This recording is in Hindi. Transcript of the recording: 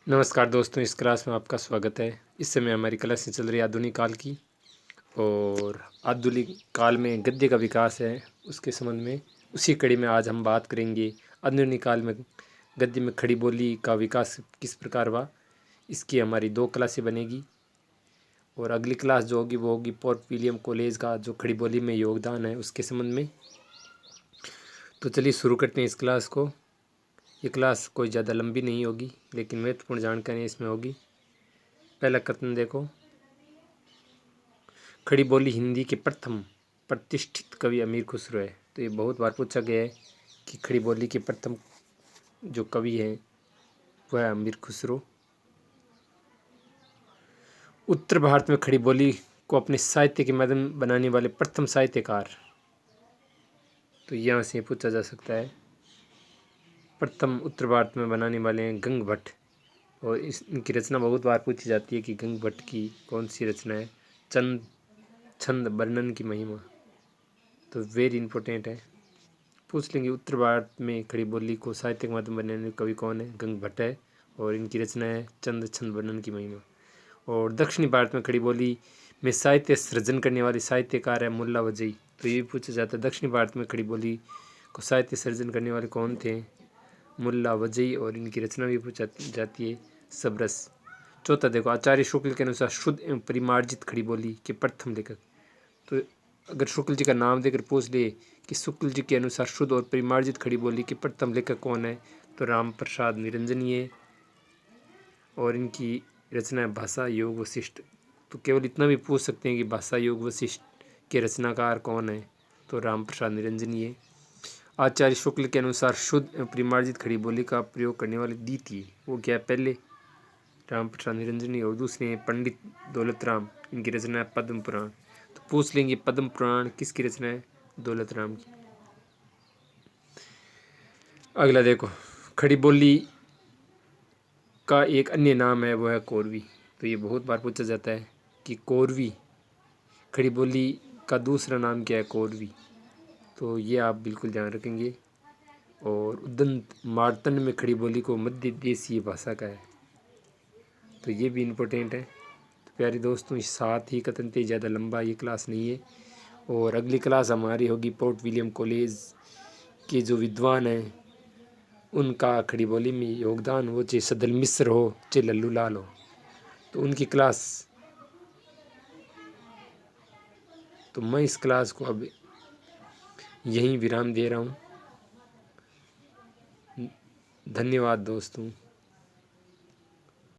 नमस्कार दोस्तों, इस क्लास में आपका स्वागत है। इस समय हमारी क्लास चल रही है आधुनिक काल की, और आधुनिक काल में गद्य का विकास है उसके संबंध में उसी कड़ी में आज हम बात करेंगे। आधुनिक काल में गद्य में खड़ी बोली का विकास किस प्रकार हुआ, इसकी हमारी 2 क्लासें बनेगी। और अगली क्लास जो होगी वो होगी पोर्ट विलियम कॉलेज का जो खड़ी बोली में योगदान है उसके संबंध में। तो चलिए शुरू करते हैं इस क्लास को। ये क्लास कोई ज़्यादा लंबी नहीं होगी, लेकिन महत्वपूर्ण जानकारी इसमें होगी। पहला कथन देखो, खड़ी बोली हिंदी के प्रथम प्रतिष्ठित कवि अमीर खुसरो है। तो ये बहुत बार पूछा गया है कि खड़ी बोली के प्रथम जो कवि हैं वह है अमीर खुसरो। उत्तर भारत में खड़ी बोली को अपने साहित्य के माध्यम बनाने वाले प्रथम साहित्यकार, तो यहाँ से पूछा जा सकता है। प्रथम उत्तर भारत में बनाने वाले हैं गंग भट्ट, और इनकी रचना बहुत बार पूछी जाती है कि गंग भट्ट की कौन सी रचना है। चंद छंद वर्णन की महिमा, तो वेरी इंपॉर्टेंट है, पूछ लेंगे। उत्तर भारत में खड़ी बोली को साहित्यिक माध्यम बनाने वाले कवि कौन है? गंग भट्ट है, और इनकी रचना है चंद छंद वर्णन की महिमा। और दक्षिणी भारत में खड़ी बोली में साहित्य सृजन करने वाले साहित्यकार है मुल्ला वजई। तो ये भी पूछा जाता है, दक्षिणी भारत में खड़ी बोली को साहित्य सृजन करने वाले कौन थे? मुल्ला वजई, और इनकी रचना भी पूछा जाती है सबरस। चौथा देखो, आचार्य शुक्ल के अनुसार शुद्ध एवं परिमार्जित खड़ी बोली के प्रथम लेखक। तो अगर शुक्ल जी का नाम देकर पूछ ले कि शुक्ल जी के अनुसार शुद्ध और परिमार्जित खड़ी बोली के प्रथम लेखक कौन है, तो राम प्रसाद निरंजनीय, और इनकी रचना है भाषा योग वशिष्ठ। तो केवल इतना भी पूछ सकते हैं कि भाषा योग वशिष्ठ के रचनाकार कौन है, तो राम प्रसाद निरंजनीय। आचार्य शुक्ल के अनुसार शुद्ध एवं परिमार्जित खड़ी बोली का प्रयोग करने वाले द्वितीय वो क्या है? पहले राम प्रसाद निरंजनी, और दूसरे हैं पंडित दौलत राम, इनकी रचना है पद्म पुराण। तो पूछ लेंगे पद्म पुराण किसकी रचना है? दौलत राम की। अगला देखो, खड़ी बोली का एक अन्य नाम है वो है कोरवी। तो ये बहुत बार पूछा जाता है कि कोरवी, खड़ी बोली का दूसरा नाम क्या है? कोरवी। तो ये आप बिल्कुल ध्यान रखेंगे। और उदंत मार्तंड में खड़ी बोली को मध्य देशीय भाषा का है, तो ये भी इम्पोर्टेंट है। तो प्यारे दोस्तों, इस साथ ही कथन थे, ज़्यादा लंबा ये क्लास नहीं है। और अगली क्लास हमारी होगी पोर्ट विलियम कॉलेज के जो विद्वान हैं उनका खड़ी बोली में योगदान, वो चाहे सदल मिश्र हो चाहे लल्लू लाल हो, तो उनकी क्लास। तो मैं इस क्लास को अब यहीं विराम दे रहा हूँ। धन्यवाद दोस्तों।